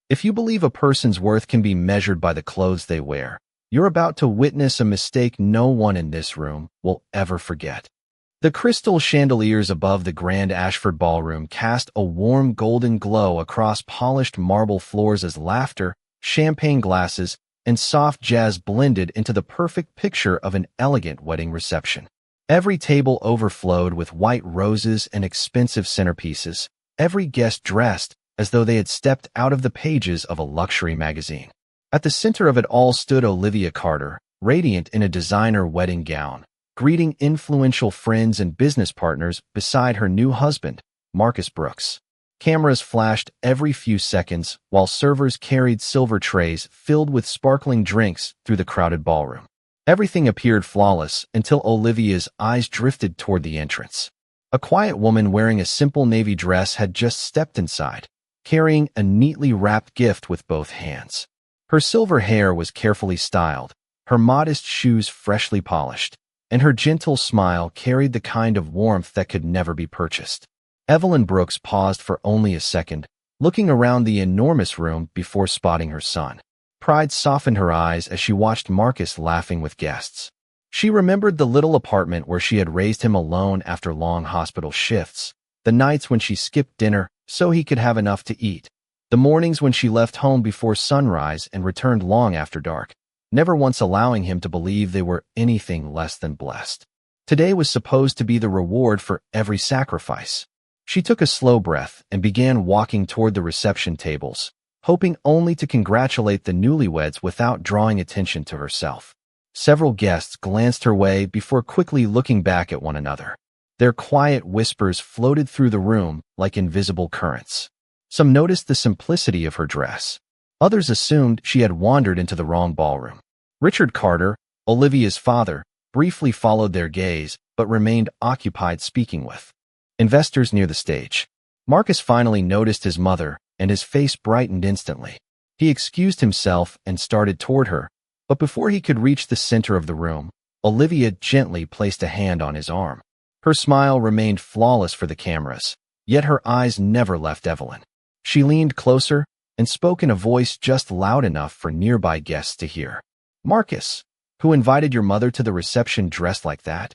If you believe a person's worth can be measured by the clothes they wear, you're about to witness a mistake no one in this room will ever forget. The crystal chandeliers above the grand Ashford ballroom cast a warm golden glow across polished marble floors as laughter, champagne glasses, and soft jazz blended into the perfect picture of an elegant wedding reception. Every table overflowed with white roses and expensive centerpieces, every guest dressed as though they had stepped out of the pages of a luxury magazine. At the center of it all stood Olivia Carter, radiant in a designer wedding gown, greeting influential friends and business partners beside her new husband, Marcus Brooks. Cameras flashed every few seconds while servers carried silver trays filled with sparkling drinks through the crowded ballroom. Everything appeared flawless until Olivia's eyes drifted toward the entrance. A quiet woman wearing a simple navy dress had just stepped inside, carrying a neatly wrapped gift with both hands. Her silver hair was carefully styled, her modest shoes freshly polished, and her gentle smile carried the kind of warmth that could never be purchased. Evelyn Brooks paused for only a second, looking around the enormous room before spotting her son. Pride softened her eyes as she watched Marcus laughing with guests. She remembered the little apartment where she had raised him alone after long hospital shifts, the nights when she skipped dinner so he could have enough to eat, the mornings when she left home before sunrise and returned long after dark, never once allowing him to believe they were anything less than blessed. Today was supposed to be the reward for every sacrifice. She took a slow breath and began walking toward the reception tables, hoping only to congratulate the newlyweds without drawing attention to herself. Several guests glanced her way before quickly looking back at one another. Their quiet whispers floated through the room like invisible currents. Some noticed the simplicity of her dress. Others assumed she had wandered into the wrong ballroom. Richard Carter, Olivia's father, briefly followed their gaze but remained occupied speaking with investors near the stage. Marcus finally noticed his mother, and his face brightened instantly. He excused himself and started toward her, but before he could reach the center of the room, Olivia gently placed a hand on his arm. Her smile remained flawless for the cameras, yet her eyes never left Evelyn. She leaned closer and spoke in a voice just loud enough for nearby guests to hear. "Marcus, who invited your mother to the reception dressed like that?"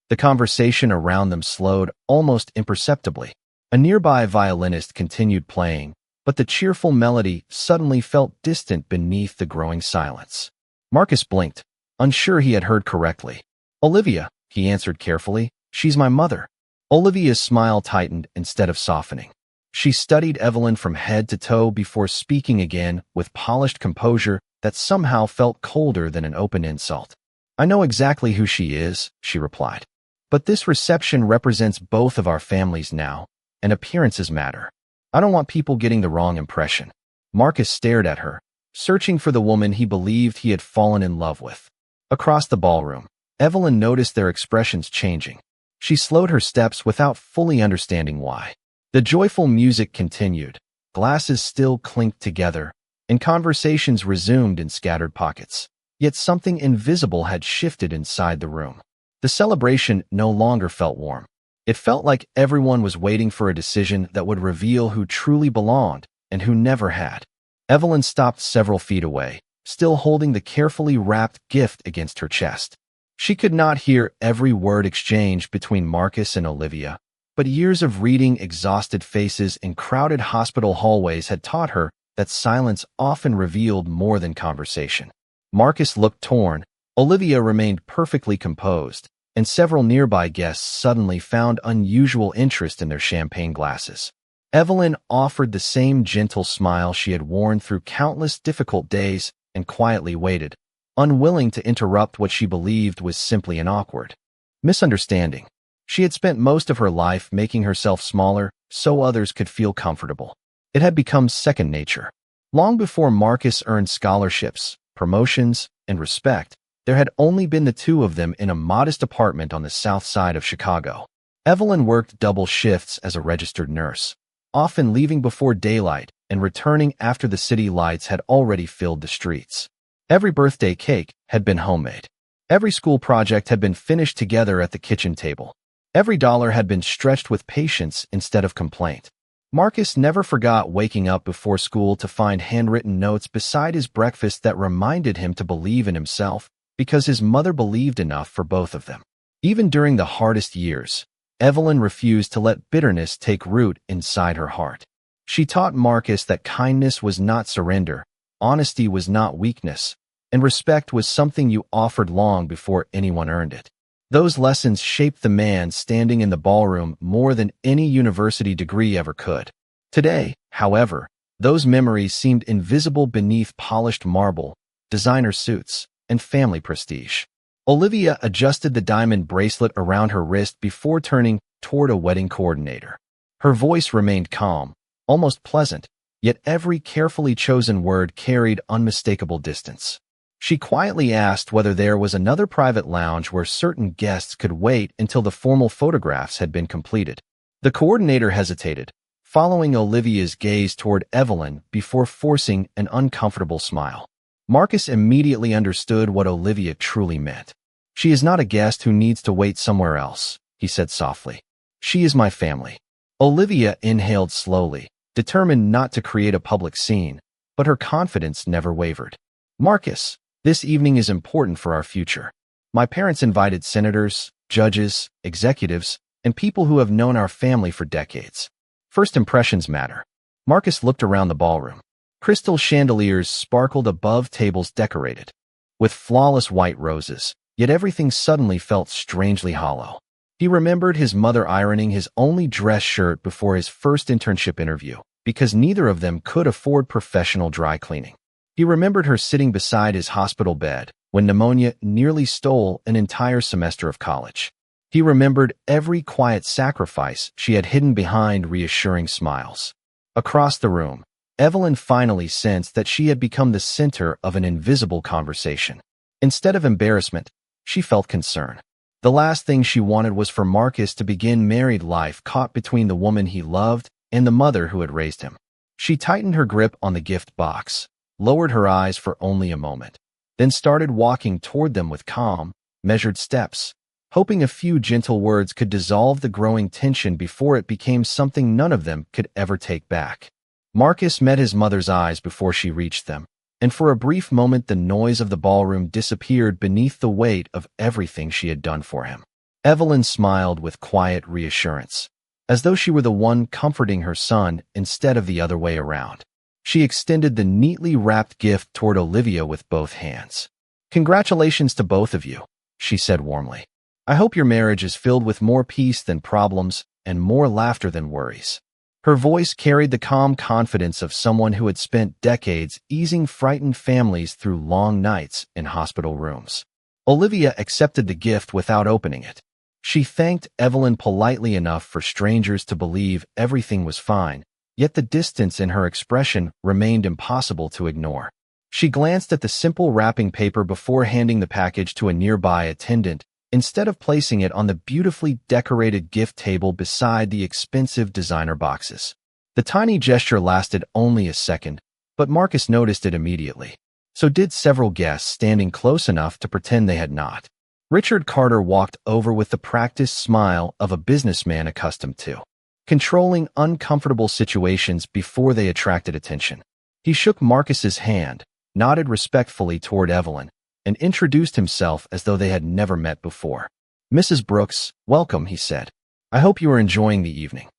The conversation around them slowed almost imperceptibly. A nearby violinist continued playing, but the cheerful melody suddenly felt distant beneath the growing silence. Marcus blinked, unsure he had heard correctly. "Olivia," he answered carefully, "she's my mother." Olivia's smile tightened instead of softening. She studied Evelyn from head to toe before speaking again with polished composure that somehow felt colder than an open insult. "I know exactly who she is," she replied. "But this reception represents both of our families now, and appearances matter. I don't want people getting the wrong impression." Marcus stared at her, searching for the woman he believed he had fallen in love with. Across the ballroom, Evelyn noticed their expressions changing. She slowed her steps without fully understanding why. The joyful music continued, glasses still clinked together, and conversations resumed in scattered pockets. Yet something invisible had shifted inside the room. The celebration no longer felt warm. It felt like everyone was waiting for a decision that would reveal who truly belonged and who never had. Evelyn stopped several feet away, still holding the carefully wrapped gift against her chest. She could not hear every word exchanged between Marcus and Olivia, but years of reading exhausted faces in crowded hospital hallways had taught her that silence often revealed more than conversation. Marcus looked torn, Olivia remained perfectly composed, and several nearby guests suddenly found unusual interest in their champagne glasses. Evelyn offered the same gentle smile she had worn through countless difficult days and quietly waited, unwilling to interrupt what she believed was simply an awkward misunderstanding. She had spent most of her life making herself smaller so others could feel comfortable. It had become second nature. Long before Marcus earned scholarships, promotions, and respect, there had only been the two of them in a modest apartment on the south side of Chicago. Evelyn worked double shifts as a registered nurse, often leaving before daylight and returning after the city lights had already filled the streets. Every birthday cake had been homemade. Every school project had been finished together at the kitchen table. Every dollar had been stretched with patience instead of complaint. Marcus never forgot waking up before school to find handwritten notes beside his breakfast that reminded him to believe in himself, because his mother believed enough for both of them. Even during the hardest years, Evelyn refused to let bitterness take root inside her heart. She taught Marcus that kindness was not surrender, honesty was not weakness, and respect was something you offered long before anyone earned it. Those lessons shaped the man standing in the ballroom more than any university degree ever could. Today, however, those memories seemed invisible beneath polished marble, designer suits, and family prestige. Olivia adjusted the diamond bracelet around her wrist before turning toward a wedding coordinator. Her voice remained calm, almost pleasant, yet every carefully chosen word carried unmistakable distance. She quietly asked whether there was another private lounge where certain guests could wait until the formal photographs had been completed. The coordinator hesitated, following Olivia's gaze toward Evelyn before forcing an uncomfortable smile. Marcus immediately understood what Olivia truly meant. "She is not a guest who needs to wait somewhere else," he said softly. "She is my family." Olivia inhaled slowly, determined not to create a public scene, but her confidence never wavered. "Marcus, this evening is important for our future. My parents invited senators, judges, executives, and people who have known our family for decades. First impressions matter." Marcus looked around the ballroom. Crystal chandeliers sparkled above tables decorated with flawless white roses, yet everything suddenly felt strangely hollow. He remembered his mother ironing his only dress shirt before his first internship interview, because neither of them could afford professional dry cleaning. He remembered her sitting beside his hospital bed when pneumonia nearly stole an entire semester of college. He remembered every quiet sacrifice she had hidden behind reassuring smiles. Across the room, Evelyn finally sensed that she had become the center of an invisible conversation. Instead of embarrassment, she felt concern. The last thing she wanted was for Marcus to begin married life caught between the woman he loved and the mother who had raised him. She tightened her grip on the gift box, lowered her eyes for only a moment, then started walking toward them with calm, measured steps, hoping a few gentle words could dissolve the growing tension before it became something none of them could ever take back. Marcus met his mother's eyes before she reached them, and for a brief moment the noise of the ballroom disappeared beneath the weight of everything she had done for him. Evelyn smiled with quiet reassurance, as though she were the one comforting her son instead of the other way around. She extended the neatly wrapped gift toward Olivia with both hands. "Congratulations to both of you," she said warmly. "I hope your marriage is filled with more peace than problems and more laughter than worries." Her voice carried the calm confidence of someone who had spent decades easing frightened families through long nights in hospital rooms. Olivia accepted the gift without opening it. She thanked Evelyn politely enough for strangers to believe everything was fine, yet the distance in her expression remained impossible to ignore. She glanced at the simple wrapping paper before handing the package to a nearby attendant, instead of placing it on the beautifully decorated gift table beside the expensive designer boxes. The tiny gesture lasted only a second, but Marcus noticed it immediately. So did several guests standing close enough to pretend they had not. Richard Carter walked over with the practiced smile of a businessman accustomed to controlling uncomfortable situations before they attracted attention. He shook Marcus's hand, nodded respectfully toward Evelyn, and introduced himself as though they had never met before. "Mrs. Brooks, welcome," he said. "I hope you are enjoying the evening."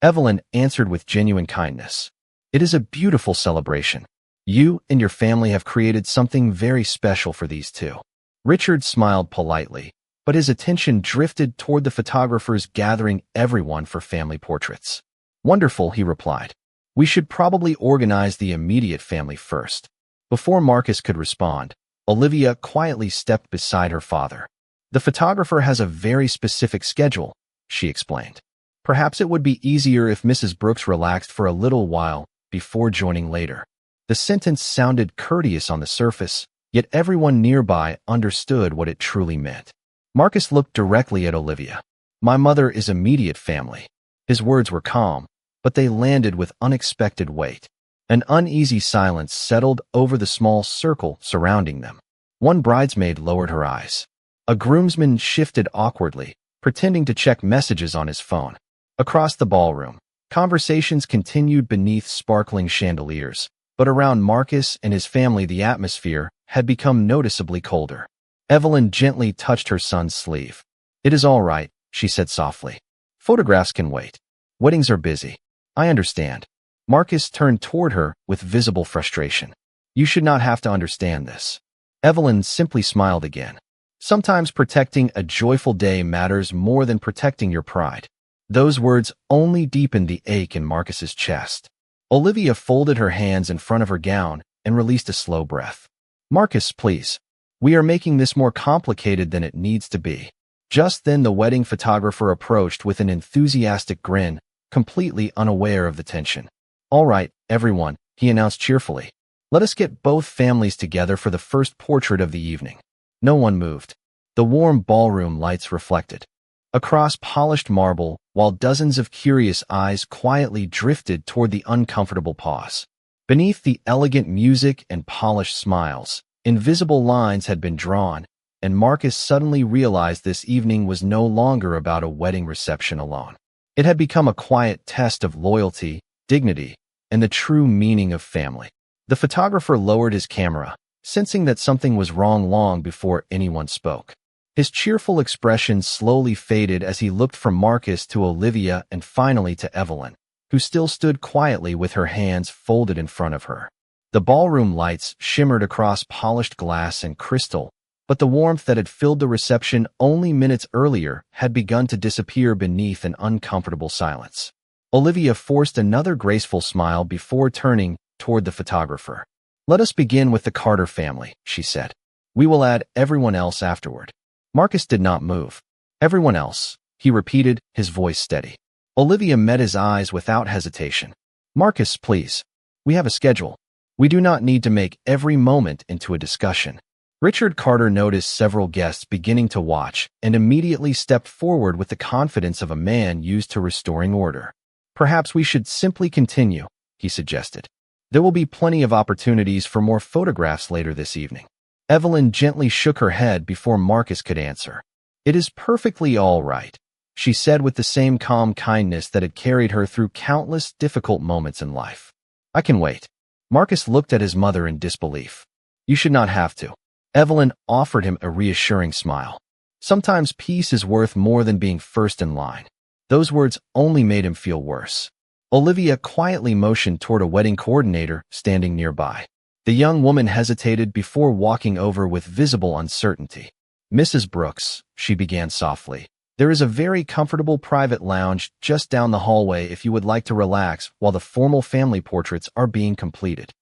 Evelyn answered with genuine kindness. "It is a beautiful celebration. You and your family have created something very special for these two." Richard smiled politely, but his attention drifted toward the photographers gathering everyone for family portraits. "Wonderful," he replied. "We should probably organize the immediate family first." Before Marcus could respond, Olivia quietly stepped beside her father. "The photographer has a very specific schedule," she explained. "Perhaps it would be easier if Mrs. Brooks relaxed for a little while before joining later." The sentence sounded courteous on the surface, yet everyone nearby understood what it truly meant. Marcus looked directly at Olivia. "My mother is immediate family." His words were calm, but they landed with unexpected weight. An uneasy silence settled over the small circle surrounding them. One bridesmaid lowered her eyes. A groomsman shifted awkwardly, pretending to check messages on his phone. Across the ballroom, Conversations continued beneath sparkling chandeliers, but around Marcus and his family the atmosphere had become noticeably colder. Evelyn gently touched her son's sleeve. "It is all right," she said softly. "Photographs can wait. Weddings are busy. I understand." Marcus turned toward her with visible frustration. "You should not have to understand this." Evelyn simply smiled again. "Sometimes protecting a joyful day matters more than protecting your pride." Those words only deepened the ache in Marcus's chest. Olivia folded her hands in front of her gown and released a slow breath. "Marcus, please. We are making this more complicated than it needs to be." Just then the wedding photographer approached with an enthusiastic grin, completely unaware of the tension. "All right, everyone," he announced cheerfully. "Let us get both families together for the first portrait of the evening." No one moved. The warm ballroom lights reflected across polished marble, while dozens of curious eyes quietly drifted toward the uncomfortable pause. Beneath the elegant music and polished smiles, invisible lines had been drawn, and Marcus suddenly realized this evening was no longer about a wedding reception alone. It had become a quiet test of loyalty, dignity, and the true meaning of family. The photographer lowered his camera, sensing that something was wrong long before anyone spoke. His cheerful expression slowly faded as he looked from Marcus to Olivia and finally to Evelyn, who still stood quietly with her hands folded in front of her. The ballroom lights shimmered across polished glass and crystal, but the warmth that had filled the reception only minutes earlier had begun to disappear beneath an uncomfortable silence. Olivia forced another graceful smile before turning toward the photographer. "Let us begin with the Carter family," she said. "We will add everyone else afterward." Marcus did not move. "Everyone else," he repeated, his voice steady. Olivia met his eyes without hesitation. "Marcus, please. We have a schedule. We do not need to make every moment into a discussion." Richard Carter noticed several guests beginning to watch and immediately stepped forward with the confidence of a man used to restoring order. "Perhaps we should simply continue," he suggested. "There will be plenty of opportunities for more photographs later this evening." Evelyn gently shook her head before Marcus could answer. "It is perfectly all right," she said with the same calm kindness that had carried her through countless difficult moments in life. "I can wait." Marcus looked at his mother in disbelief. "You should not have to." Evelyn offered him a reassuring smile. "Sometimes peace is worth more than being first in line." Those words only made him feel worse. Olivia quietly motioned toward a wedding coordinator standing nearby. The young woman hesitated before walking over with visible uncertainty. "Mrs. Brooks," she began softly, "there is a very comfortable private lounge just down the hallway if you would like to relax while the formal family portraits are being completed."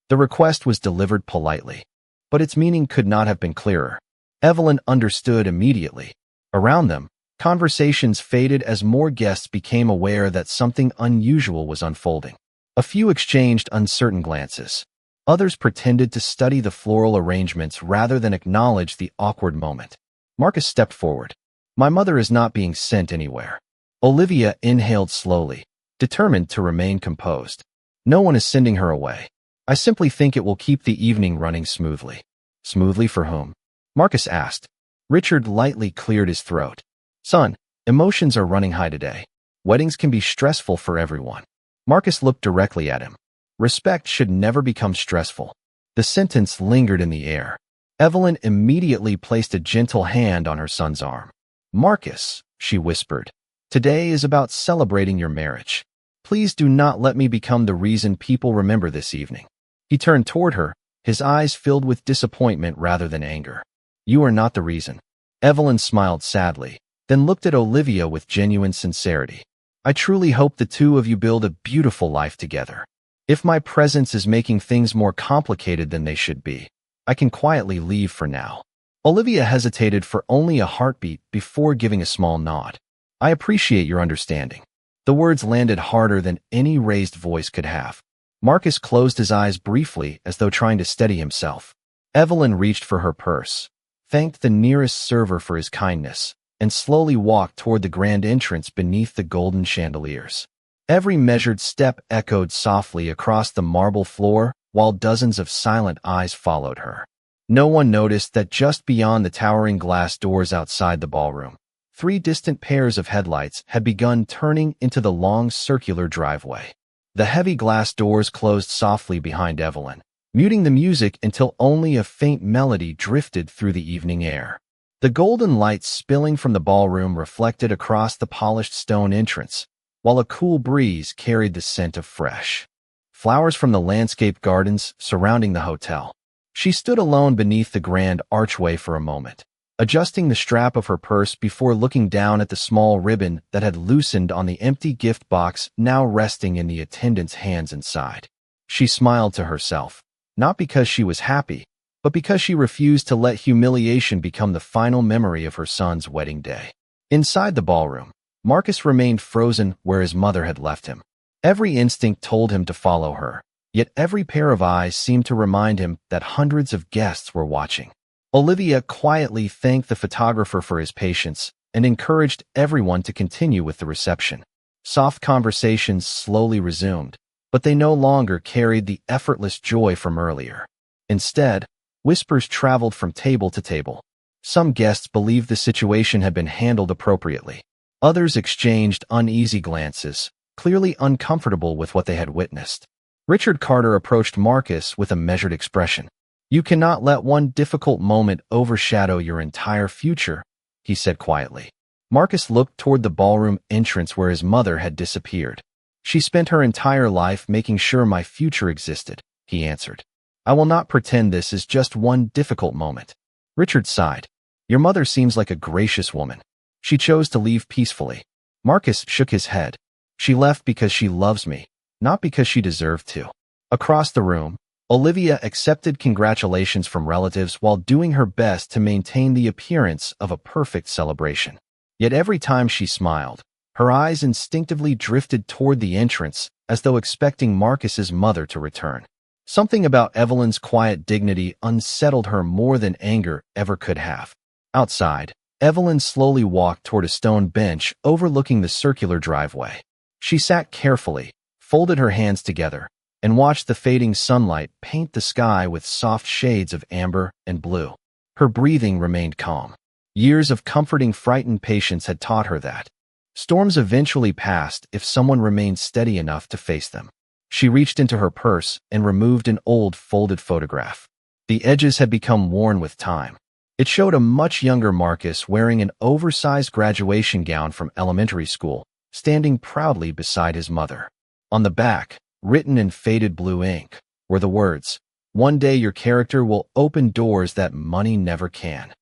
The request was delivered politely, but its meaning could not have been clearer. Evelyn understood immediately. Around them, conversations faded as more guests became aware that something unusual was unfolding. A few exchanged uncertain glances. Others pretended to study the floral arrangements rather than acknowledge the awkward moment. Marcus stepped forward. "My mother is not being sent anywhere." Olivia inhaled slowly, determined to remain composed. "No one is sending her away. I simply think it will keep the evening running smoothly." "Smoothly for whom?" Marcus asked. Richard lightly cleared his throat. "Son, emotions are running high today. Weddings can be stressful for everyone." Marcus looked directly at him. "Respect should never become stressful." The sentence lingered in the air. Evelyn immediately placed a gentle hand on her son's arm. "Marcus," she whispered, "today is about celebrating your marriage. Please do not let me become the reason people remember this evening." He turned toward her, his eyes filled with disappointment rather than anger. "You are not the reason." Evelyn smiled sadly, then looked at Olivia with genuine sincerity. "I truly hope the two of you build a beautiful life together. If my presence is making things more complicated than they should be, I can quietly leave for now." Olivia hesitated for only a heartbeat before giving a small nod. "I appreciate your understanding." The words landed harder than any raised voice could have. Marcus closed his eyes briefly as though trying to steady himself. Evelyn reached for her purse, thanked the nearest server for his kindness, and slowly walked toward the grand entrance beneath the golden chandeliers. Every measured step echoed softly across the marble floor, while dozens of silent eyes followed her. No one noticed that just beyond the towering glass doors outside the ballroom, three distant pairs of headlights had begun turning into the long circular driveway. The heavy glass doors closed softly behind Evelyn, muting the music until only a faint melody drifted through the evening air. The golden light spilling from the ballroom reflected across the polished stone entrance, while a cool breeze carried the scent of fresh flowers from the landscape gardens surrounding the hotel. She stood alone beneath the grand archway for a moment, adjusting the strap of her purse before looking down at the small ribbon that had loosened on the empty gift box now resting in the attendant's hands inside. She smiled to herself, not because she was happy, but because she refused to let humiliation become the final memory of her son's wedding day. Inside the ballroom, Marcus remained frozen where his mother had left him. Every instinct told him to follow her, yet every pair of eyes seemed to remind him that hundreds of guests were watching. Olivia quietly thanked the photographer for his patience and encouraged everyone to continue with the reception. Soft conversations slowly resumed, but they no longer carried the effortless joy from earlier. Instead, whispers traveled from table to table. Some guests believed the situation had been handled appropriately. Others exchanged uneasy glances, clearly uncomfortable with what they had witnessed. Richard Carter approached Marcus with a measured expression. "You cannot let one difficult moment overshadow your entire future," he said quietly. Marcus looked toward the ballroom entrance where his mother had disappeared. "She spent her entire life making sure my future existed," he answered. "I will not pretend this is just one difficult moment." Richard sighed. "Your mother seems like a gracious woman. She chose to leave peacefully." Marcus shook his head. "She left because she loves me, not because she deserved to." Across the room, Olivia accepted congratulations from relatives while doing her best to maintain the appearance of a perfect celebration. Yet every time she smiled, her eyes instinctively drifted toward the entrance as though expecting Marcus's mother to return. Something about Evelyn's quiet dignity unsettled her more than anger ever could have. Outside, Evelyn slowly walked toward a stone bench overlooking the circular driveway. She sat carefully, folded her hands together, and watched the fading sunlight paint the sky with soft shades of amber and blue. Her breathing remained calm. Years of comforting frightened patience had taught her that storms eventually passed if someone remained steady enough to face them. She reached into her purse and removed an old folded photograph. The edges had become worn with time. It showed a much younger Marcus wearing an oversized graduation gown from elementary school, standing proudly beside his mother. On the back, written in faded blue ink, were the words, "One day your character will open doors that money never can."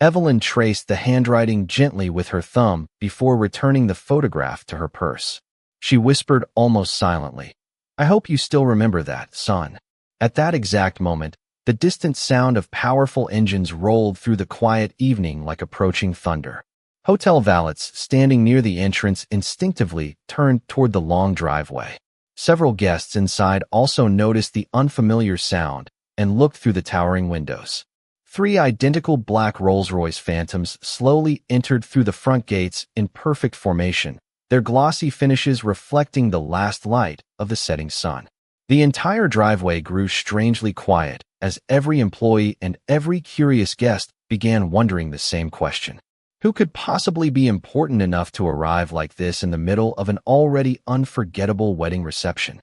Evelyn traced the handwriting gently with her thumb before returning the photograph to her purse. She whispered almost silently, "I hope you still remember that, son." At that exact moment, the distant sound of powerful engines rolled through the quiet evening like approaching thunder. Hotel valets standing near the entrance instinctively turned toward the long driveway. Several guests inside also noticed the unfamiliar sound and looked through the towering windows. Three identical black Rolls-Royce Phantoms slowly entered through the front gates in perfect formation, their glossy finishes reflecting the last light of the setting sun. The entire driveway grew strangely quiet as every employee and every curious guest began wondering the same question. Who could possibly be important enough to arrive like this in the middle of an already unforgettable wedding reception?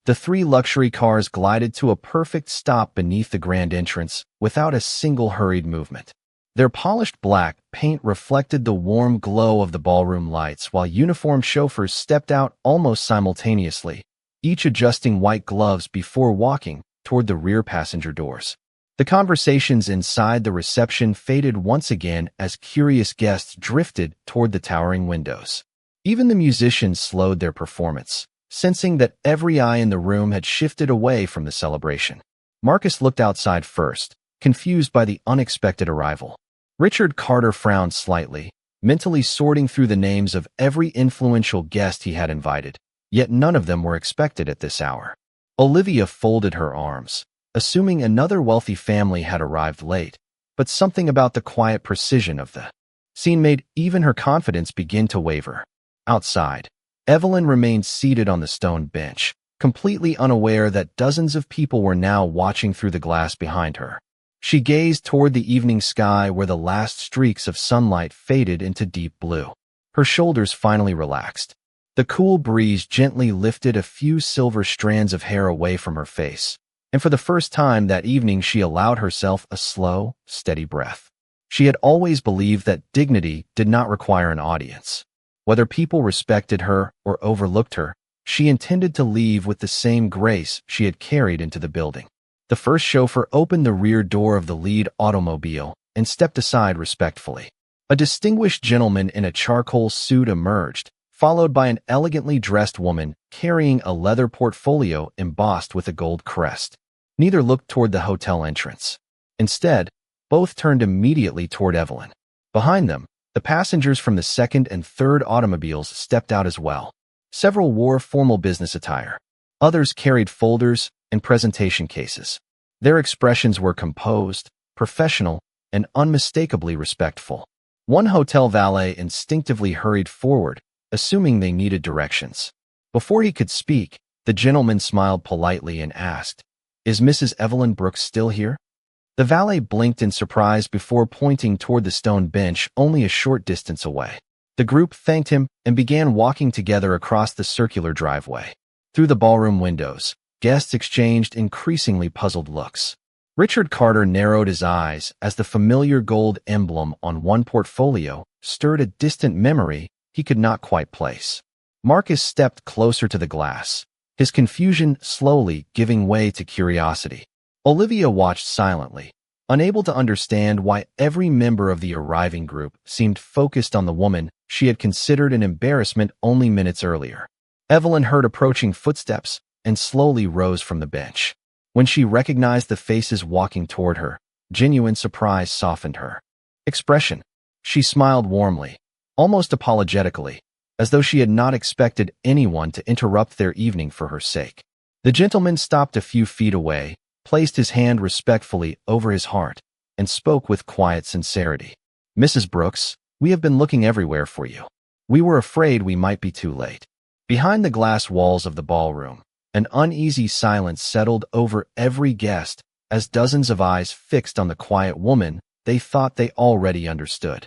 The three luxury cars glided to a perfect stop beneath the grand entrance without a single hurried movement. Their polished black paint reflected the warm glow of the ballroom lights while uniformed chauffeurs stepped out almost simultaneously, each adjusting white gloves before walking toward the rear passenger doors. The conversations inside the reception faded once again as curious guests drifted toward the towering windows. Even the musicians slowed their performance, sensing that every eye in the room had shifted away from the celebration. Marcus looked outside first, confused by the unexpected arrival. Richard Carter frowned slightly, mentally sorting through the names of every influential guest he had invited, yet none of them were expected at this hour. Olivia folded her arms, assuming another wealthy family had arrived late, but something about the quiet precision of the scene made even her confidence begin to waver. Outside, Evelyn remained seated on the stone bench, completely unaware that dozens of people were now watching through the glass behind her. She gazed toward the evening sky where the last streaks of sunlight faded into deep blue. Her shoulders finally relaxed. The cool breeze gently lifted a few silver strands of hair away from her face, and for the first time that evening she allowed herself a slow, steady breath. She had always believed that dignity did not require an audience. Whether people respected her or overlooked her, she intended to leave with the same grace she had carried into the building. The first chauffeur opened the rear door of the lead automobile and stepped aside respectfully. A distinguished gentleman in a charcoal suit emerged, followed by an elegantly dressed woman carrying a leather portfolio embossed with a gold crest. Neither looked toward the hotel entrance. Instead, both turned immediately toward Evelyn. Behind them, the passengers from the second and third automobiles stepped out as well. Several wore formal business attire. Others carried folders and presentation cases. Their expressions were composed, professional, and unmistakably respectful. One hotel valet instinctively hurried forward, assuming they needed directions. Before he could speak, the gentleman smiled politely and asked, "Is Mrs. Evelyn Brooks still here?" The valet blinked in surprise before pointing toward the stone bench only a short distance away. The group thanked him and began walking together across the circular driveway. Through the ballroom windows, guests exchanged increasingly puzzled looks. Richard Carter narrowed his eyes as the familiar gold emblem on one portfolio stirred a distant memory he could not quite place. Marcus stepped closer to the glass, his confusion slowly giving way to curiosity. Olivia watched silently, unable to understand why every member of the arriving group seemed focused on the woman she had considered an embarrassment only minutes earlier. Evelyn heard approaching footsteps and slowly rose from the bench. When she recognized the faces walking toward her, genuine surprise softened her expression. She smiled warmly, almost apologetically, as though she had not expected anyone to interrupt their evening for her sake. The gentleman stopped a few feet away, placed his hand respectfully over his heart, and spoke with quiet sincerity. "Mrs. Brooks, we have been looking everywhere for you. We were afraid we might be too late." Behind the glass walls of the ballroom, an uneasy silence settled over every guest as dozens of eyes fixed on the quiet woman they thought they already understood.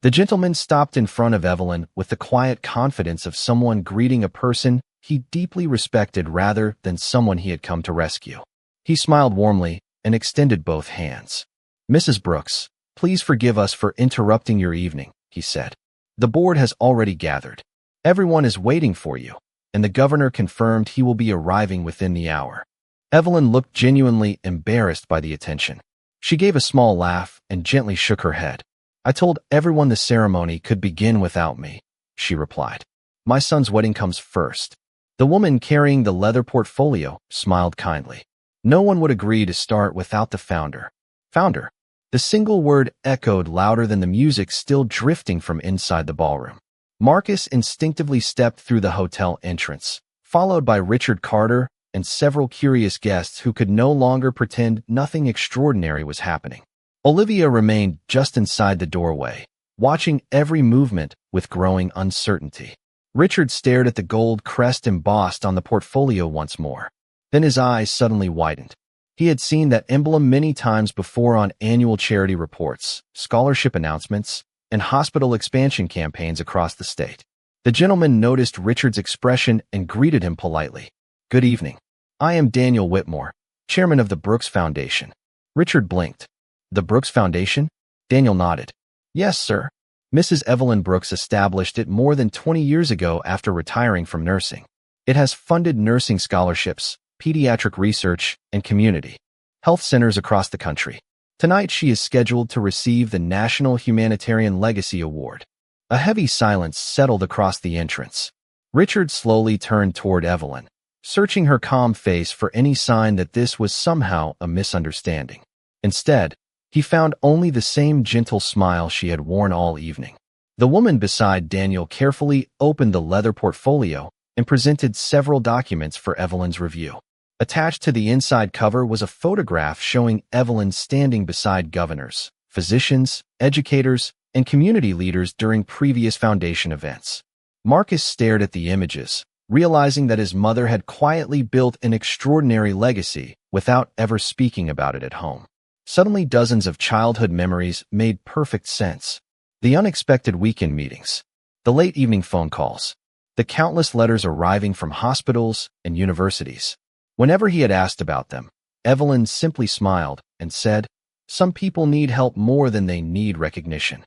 The gentleman stopped in front of Evelyn with the quiet confidence of someone greeting a person he deeply respected rather than someone he had come to rescue. He smiled warmly and extended both hands. "Mrs. Brooks, please forgive us for interrupting your evening," he said. "The board has already gathered. Everyone is waiting for you, and the governor confirmed he will be arriving within the hour." Evelyn looked genuinely embarrassed by the attention. She gave a small laugh and gently shook her head. "I told everyone the ceremony could begin without me," she replied. "My son's wedding comes first." The woman carrying the leather portfolio smiled kindly. No one would agree to start without the founder. Founder. The single word echoed louder than the music still drifting from inside the ballroom. Marcus instinctively stepped through the hotel entrance, followed by Richard Carter and several curious guests who could no longer pretend nothing extraordinary was happening. Olivia remained just inside the doorway, watching every movement with growing uncertainty. Richard stared at the gold crest embossed on the portfolio once more. Then his eyes suddenly widened. He had seen that emblem many times before on annual charity reports, scholarship announcements, and hospital expansion campaigns across the state. The gentleman noticed Richard's expression and greeted him politely. "Good evening. I am Daniel Whitmore, chairman of the Brooks Foundation." Richard blinked. "The Brooks Foundation?" Daniel nodded. "Yes, sir. Mrs. Evelyn Brooks established it more than 20 years ago after retiring from nursing. It has funded nursing scholarships, pediatric research, and community health centers across the country. Tonight she is scheduled to receive the National Humanitarian Legacy Award." A heavy silence settled across the entrance. Richard slowly turned toward Evelyn, searching her calm face for any sign that this was somehow a misunderstanding. Instead, he found only the same gentle smile she had worn all evening. The woman beside Daniel carefully opened the leather portfolio and presented several documents for Evelyn's review. Attached to the inside cover was a photograph showing Evelyn standing beside governors, physicians, educators, and community leaders during previous foundation events. Marcus stared at the images, realizing that his mother had quietly built an extraordinary legacy without ever speaking about it at home. Suddenly dozens of childhood memories made perfect sense. The unexpected weekend meetings, the late evening phone calls, the countless letters arriving from hospitals and universities. Whenever he had asked about them, Evelyn simply smiled and said, "Some people need help more than they need recognition."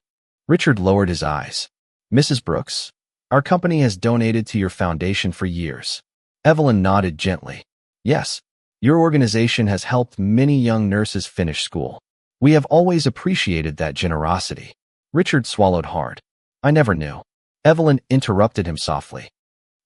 Richard lowered his eyes. "Mrs. Brooks, our company has donated to your foundation for years." Evelyn nodded gently. "Yes, your organization has helped many young nurses finish school. We have always appreciated that generosity." Richard swallowed hard. "I never knew." Evelyn interrupted him softly.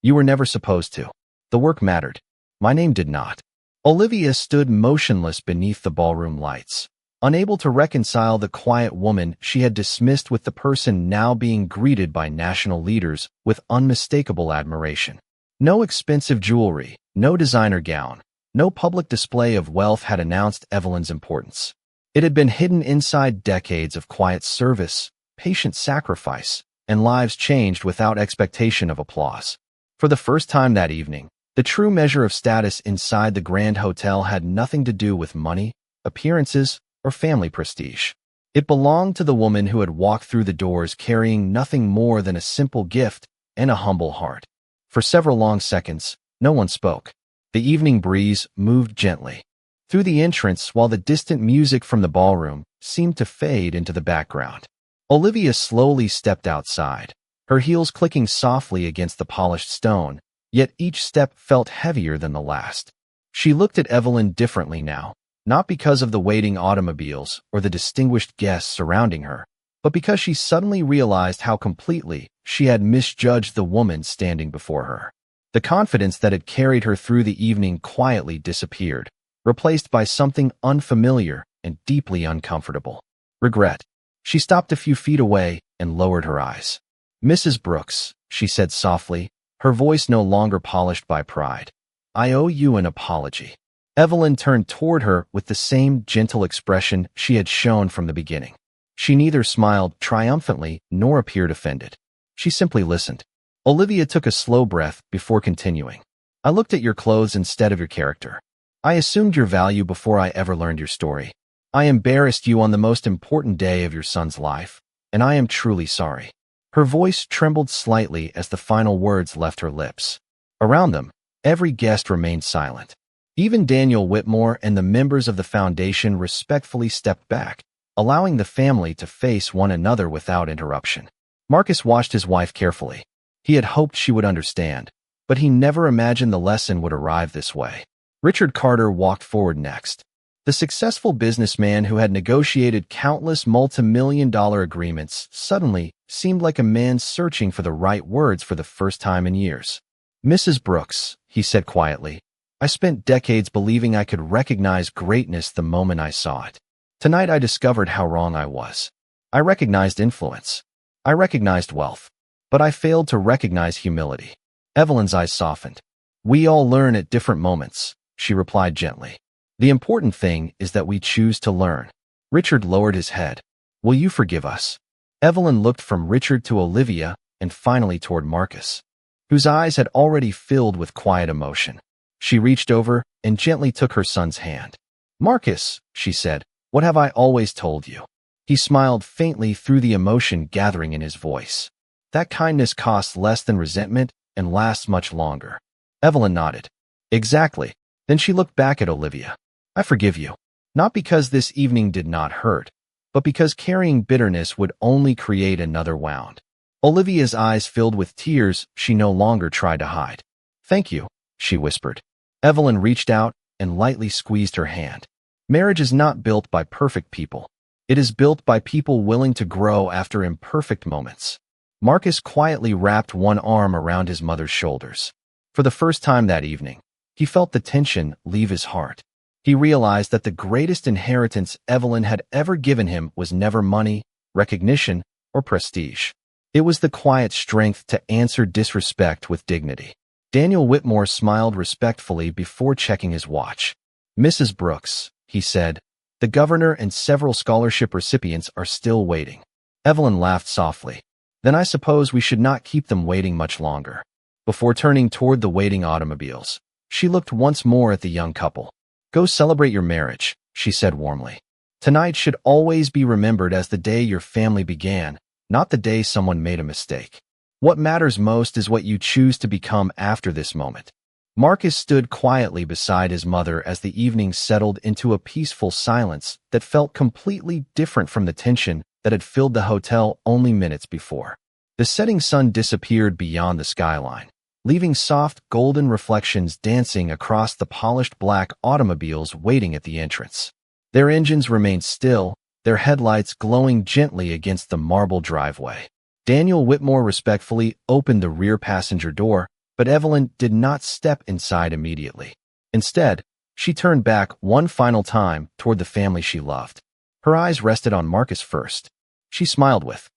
"You were never supposed to. The work mattered. My name did not." Olivia stood motionless beneath the ballroom lights, unable to reconcile the quiet woman she had dismissed with the person now being greeted by national leaders with unmistakable admiration. No expensive jewelry, no designer gown, no public display of wealth had announced Evelyn's importance. It had been hidden inside decades of quiet service, patient sacrifice, and lives changed without expectation of applause. For the first time that evening, the true measure of status inside the Grand Hotel had nothing to do with money, appearances, or family prestige. It belonged to the woman who had walked through the doors carrying nothing more than a simple gift and a humble heart. For several long seconds, no one spoke. The evening breeze moved gently through the entrance while the distant music from the ballroom seemed to fade into the background. Olivia slowly stepped outside, her heels clicking softly against the polished stone, yet each step felt heavier than the last. She looked at Evelyn differently now, not because of the waiting automobiles or the distinguished guests surrounding her, but because she suddenly realized how completely she had misjudged the woman standing before her. The confidence that had carried her through the evening quietly disappeared, replaced by something unfamiliar and deeply uncomfortable. Regret. She stopped a few feet away and lowered her eyes. "Mrs. Brooks," she said softly, her voice no longer polished by pride, "I owe you an apology." Evelyn turned toward her with the same gentle expression she had shown from the beginning. She neither smiled triumphantly nor appeared offended. She simply listened. Olivia took a slow breath before continuing. "I looked at your clothes instead of your character. I assumed your value before I ever learned your story. I embarrassed you on the most important day of your son's life, and I am truly sorry." Her voice trembled slightly as the final words left her lips. Around them, every guest remained silent. Even Daniel Whitmore and the members of the foundation respectfully stepped back, allowing the family to face one another without interruption. Marcus watched his wife carefully. He had hoped she would understand, but he never imagined the lesson would arrive this way. Richard Carter walked forward next. The successful businessman who had negotiated countless multi-million-dollar agreements suddenly seemed like a man searching for the right words for the first time in years. "Mrs. Brooks," he said quietly, "I spent decades believing I could recognize greatness the moment I saw it. Tonight I discovered how wrong I was. I recognized influence. I recognized wealth. But I failed to recognize humility." Evelyn's eyes softened. "We all learn at different moments," she replied gently. "The important thing is that we choose to learn." Richard lowered his head. "Will you forgive us?" Evelyn looked from Richard to Olivia and finally toward Marcus, whose eyes had already filled with quiet emotion. She reached over and gently took her son's hand. "Marcus," she said, "what have I always told you?" He smiled faintly through the emotion gathering in his voice. "That kindness costs less than resentment and lasts much longer." Evelyn nodded. "Exactly." Then she looked back at Olivia. "I forgive you. Not because this evening did not hurt, but because carrying bitterness would only create another wound." Olivia's eyes filled with tears she no longer tried to hide. "Thank you," she whispered. Evelyn reached out and lightly squeezed her hand. Marriage is not built by perfect people. It is built by people willing to grow after imperfect moments. Marcus quietly wrapped one arm around his mother's shoulders. For the first time that evening, he felt the tension leave his heart. He realized that the greatest inheritance Evelyn had ever given him was never money, recognition, or prestige. It was the quiet strength to answer disrespect with dignity. Daniel Whitmore smiled respectfully before checking his watch. "Mrs. Brooks," he said, "the governor and several scholarship recipients are still waiting." Evelyn laughed softly. "Then I suppose we should not keep them waiting much longer." Before turning toward the waiting automobiles, she looked once more at the young couple. "Go celebrate your marriage," she said warmly. Tonight should always be remembered as the day your family began, not the day someone made a mistake. What matters most is what you choose to become after this moment. Marcus stood quietly beside his mother as the evening settled into a peaceful silence that felt completely different from the tension that had filled the hotel only minutes before. The setting sun disappeared beyond the skyline, leaving soft golden reflections dancing across the polished black automobiles waiting at the entrance. Their engines remained still, their headlights glowing gently against the marble driveway. Daniel Whitmore respectfully opened the rear passenger door, but Evelyn did not step inside immediately. Instead, she turned back one final time toward the family she loved. Her eyes rested on Marcus first. She smiled with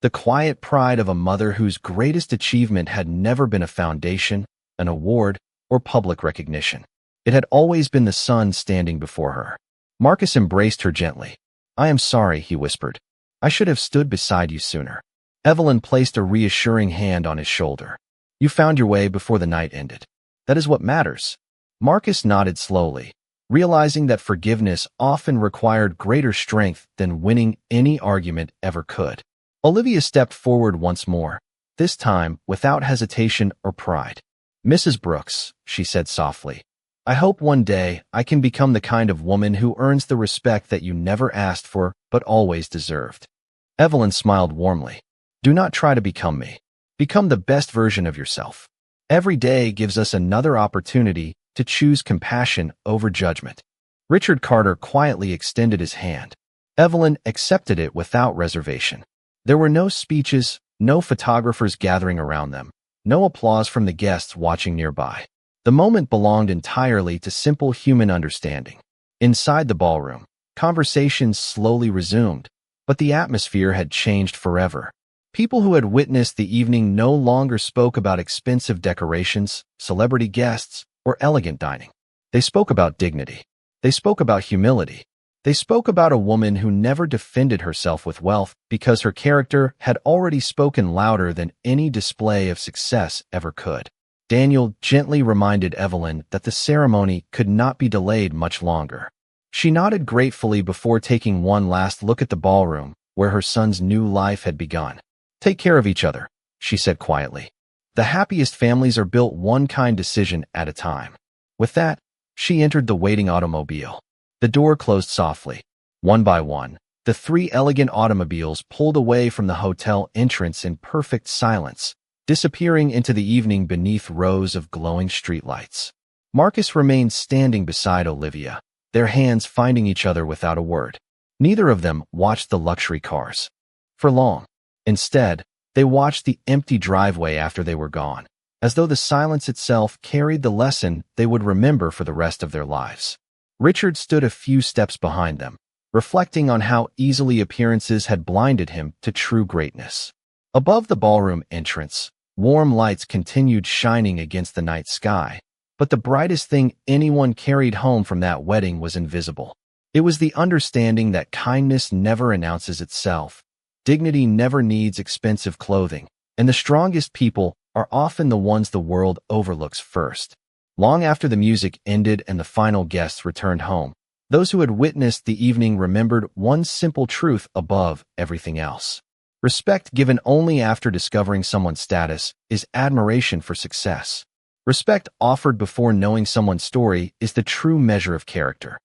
the quiet pride of a mother whose greatest achievement had never been a foundation, an award, or public recognition. It had always been the son standing before her. Marcus embraced her gently. "I am sorry," he whispered. "I should have stood beside you sooner." Evelyn placed a reassuring hand on his shoulder. "You found your way before the night ended. That is what matters." Marcus nodded slowly, realizing that forgiveness often required greater strength than winning any argument ever could. Olivia stepped forward once more, this time without hesitation or pride. "Mrs. Brooks," she said softly, "I hope one day I can become the kind of woman who earns the respect that you never asked for but always deserved." Evelyn smiled warmly. "Do not try to become me. Become the best version of yourself. Every day gives us another opportunity to choose compassion over judgment." Richard Carter quietly extended his hand. Evelyn accepted it without reservation. There were no speeches, no photographers gathering around them, no applause from the guests watching nearby. The moment belonged entirely to simple human understanding. Inside the ballroom, conversations slowly resumed, but the atmosphere had changed forever. People who had witnessed the evening no longer spoke about expensive decorations, celebrity guests, or elegant dining. They spoke about dignity. They spoke about humility. They spoke about a woman who never defended herself with wealth because her character had already spoken louder than any display of success ever could. Daniel gently reminded Evelyn that the ceremony could not be delayed much longer. She nodded gratefully before taking one last look at the ballroom, where her son's new life had begun. "Take care of each other," she said quietly. "The happiest families are built one kind decision at a time." With that, she entered the waiting automobile. The door closed softly. One by one, the three elegant automobiles pulled away from the hotel entrance in perfect silence, disappearing into the evening beneath rows of glowing streetlights. Marcus remained standing beside Olivia, their hands finding each other without a word. Neither of them watched the luxury cars for long. Instead, they watched the empty driveway after they were gone, as though the silence itself carried the lesson they would remember for the rest of their lives. Richard stood a few steps behind them, reflecting on how easily appearances had blinded him to true greatness. Above the ballroom entrance, warm lights continued shining against the night sky, but the brightest thing anyone carried home from that wedding was invisible. It was the understanding that kindness never announces itself, dignity never needs expensive clothing, and the strongest people are often the ones the world overlooks first. Long after the music ended and the final guests returned home, those who had witnessed the evening remembered one simple truth above everything else. Respect given only after discovering someone's status is admiration for success. Respect offered before knowing someone's story is the true measure of character.